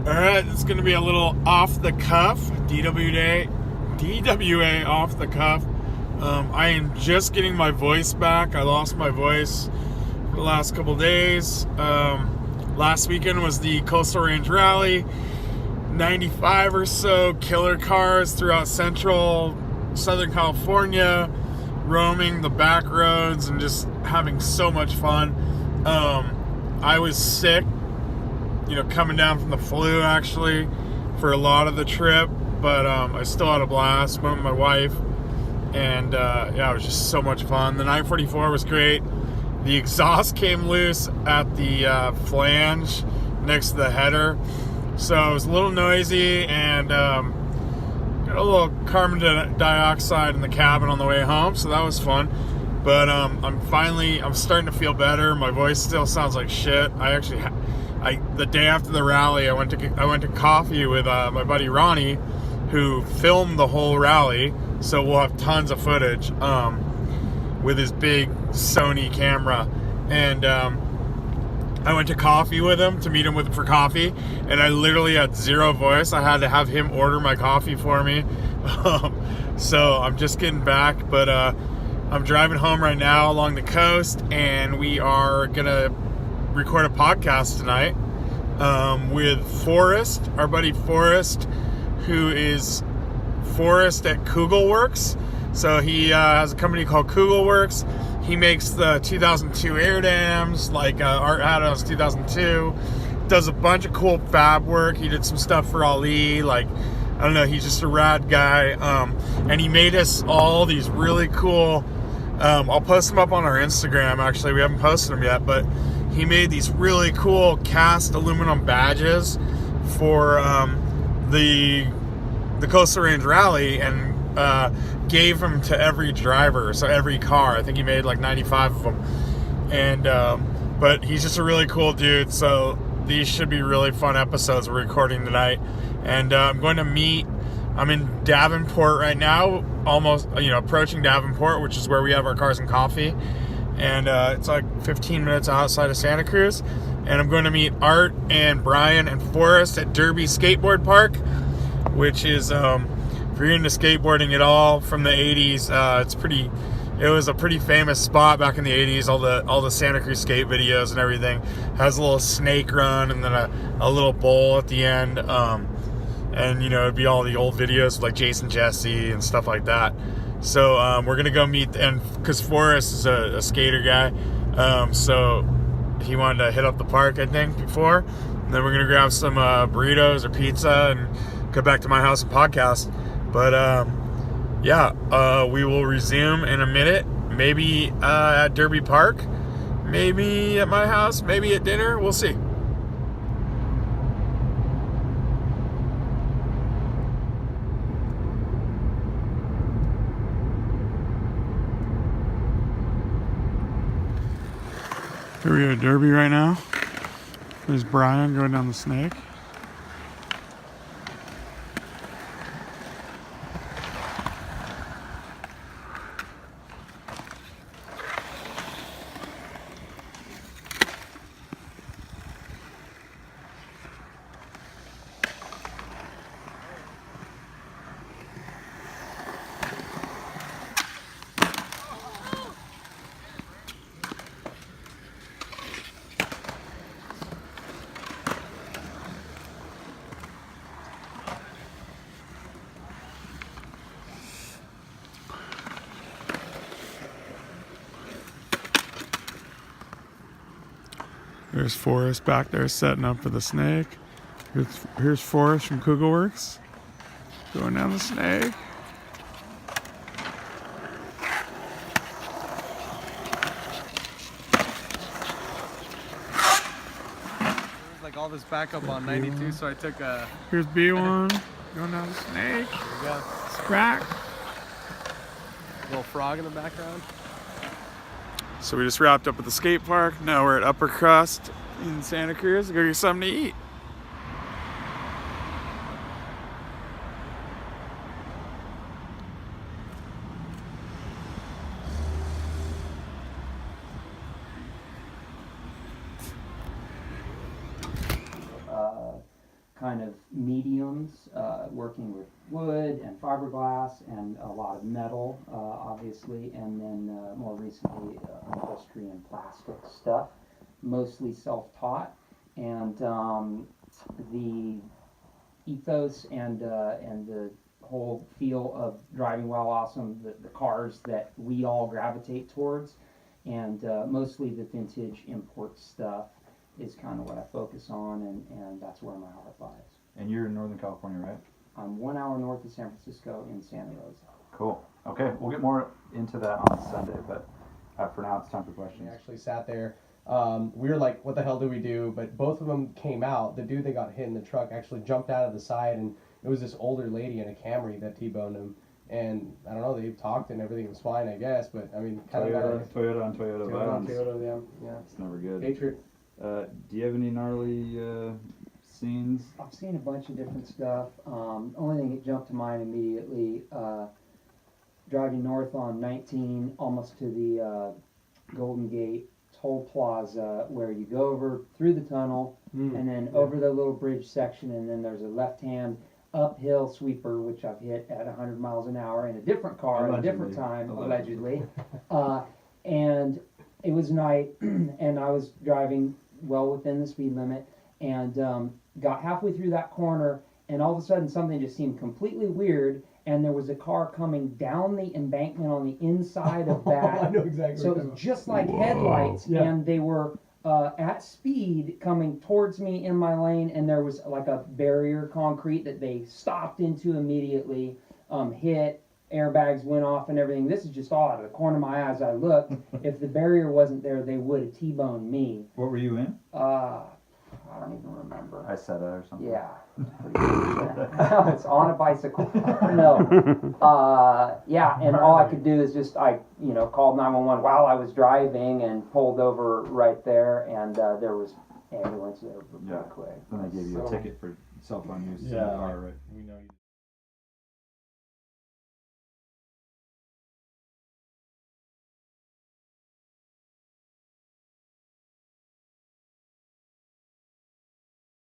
Alright, it's going to be a little off the cuff, DWA off the cuff. I am just getting my voice back. I lost my voice for the last couple days. Last weekend was the Coastal Range Rally. 95 or so killer cars throughout Southern California, roaming the back roads and just having so much fun. I was sick, coming down from the flu actually for a lot of the trip, but I still had a blast. Went with my wife, and it was just so much fun. The 944 was great. The exhaust came loose at the flange next to the header, so it was a little noisy, and got a little carbon dioxide in the cabin on the way home, so that was fun. But I'm starting to feel better. My voice still sounds like shit. The day after the rally, I went to coffee with my buddy Ronnie, who filmed the whole rally. So we'll have tons of footage with his big Sony camera. And I went to coffee with him to meet him for coffee, and I literally had zero voice. I had to have him order my coffee for me. So I'm just getting back, but I'm driving home right now along the coast, and we are gonna record a podcast tonight with Forrest, our buddy Forrest, who is Forrest at Koogle Works. So he has a company called Koogle Works. He makes the 2002 air dams, like Art Adams 2002. Does a bunch of cool fab work. He did some stuff for Ali. I don't know, he's just a rad guy. And he made us all these really cool, I'll post them up on our Instagram, actually. We haven't posted them yet, but he made these really cool cast aluminum badges for the Coastal Range Rally, and gave them to every driver, so every car. I think he made like 95 of them. And but he's just a really cool dude, so these should be really fun episodes we're recording tonight. And I'm in Davenport right now, almost approaching Davenport, which is where we have our Cars and Coffee, and it's like 15 minutes outside of Santa Cruz. And I'm going to meet Art and Bryan and Forrest at Derby Skateboard Park, which is if you're into skateboarding at all from the 80s, it was a pretty famous spot back in the 80s. All the Santa Cruz skate videos and everything has a little snake run and then a little bowl at the end. And it'd be all the old videos like Jason Jesse and stuff like that. So we're gonna go meet, and because Forrest is a skater guy, so he wanted to hit up the park, I think, before. And then we're gonna grab some burritos or pizza and go back to my house and podcast. But we will resume in a minute. Maybe at Derby Park, maybe at my house, maybe at dinner. We'll see. Here we are at Derby right now. There's Bryan going down the snake. There's Forrest back there setting up for the snake. Here's Forrest from Koogle Works going down the snake. There's like all this backup on 92, so I took a... Here's B1 going down the snake. There we go. Sprack. Little frog in the background. So we just wrapped up at the skate park. Now we're at Upper Crust in Santa Cruz. Go get something to eat. kind of mediums, working with wood and fiberglass and a lot of metal, obviously, and then more recently upholstery and plastic stuff, mostly self-taught. And the ethos and the whole feel of Driving While Awesome, the cars that we all gravitate towards, and mostly the vintage import stuff is kind of what I focus on, and that's where my heart lies. And you're in Northern California, right? I'm 1 hour north of San Francisco in Santa Rosa. Cool. Okay, we'll get more into that on Sunday, but for now it's time for We questions. actually sat there. We were like, what the hell do we do? But both of them came out. The dude that got hit in the truck actually jumped out of the side, and it was this older lady in a Camry that T-boned him. And I don't know, they talked and everything was fine, I guess. But I mean, kind Toyota of on Toyota violence. Toyota, yeah. It's never good. Patriot. Do you have any gnarly scenes? I've seen a bunch of different stuff. Only thing that jumped to mind immediately, driving north on 19, almost to the Golden Gate Toll Plaza, where you go over through the tunnel and then over the little bridge section, and then there's a left-hand uphill sweeper, which I've hit at 100 miles an hour in a different car at a different time, allegedly. And it was night, and I was driving well within the speed limit, and got halfway through that corner, and all of a sudden something just seemed completely weird, and there was a car coming down the embankment on the inside of that. I know exactly So what it you're was just like headlights, Yeah. and they were at speed coming towards me in my lane, and there was like a barrier concrete that they stopped into immediately, hit, airbags went off and everything. This is just all out of the corner of my eye as I looked. If the barrier wasn't there, they would have T-boned me. What were you in? I don't even remember. Isetta or something? Yeah. It's on a bicycle. No. Yeah, and all I could do is just, called 911 while I was driving and pulled over right there, and there was ambulance there pretty quick. Then they gave you a ticket for cell phone use in the car, right? We know you.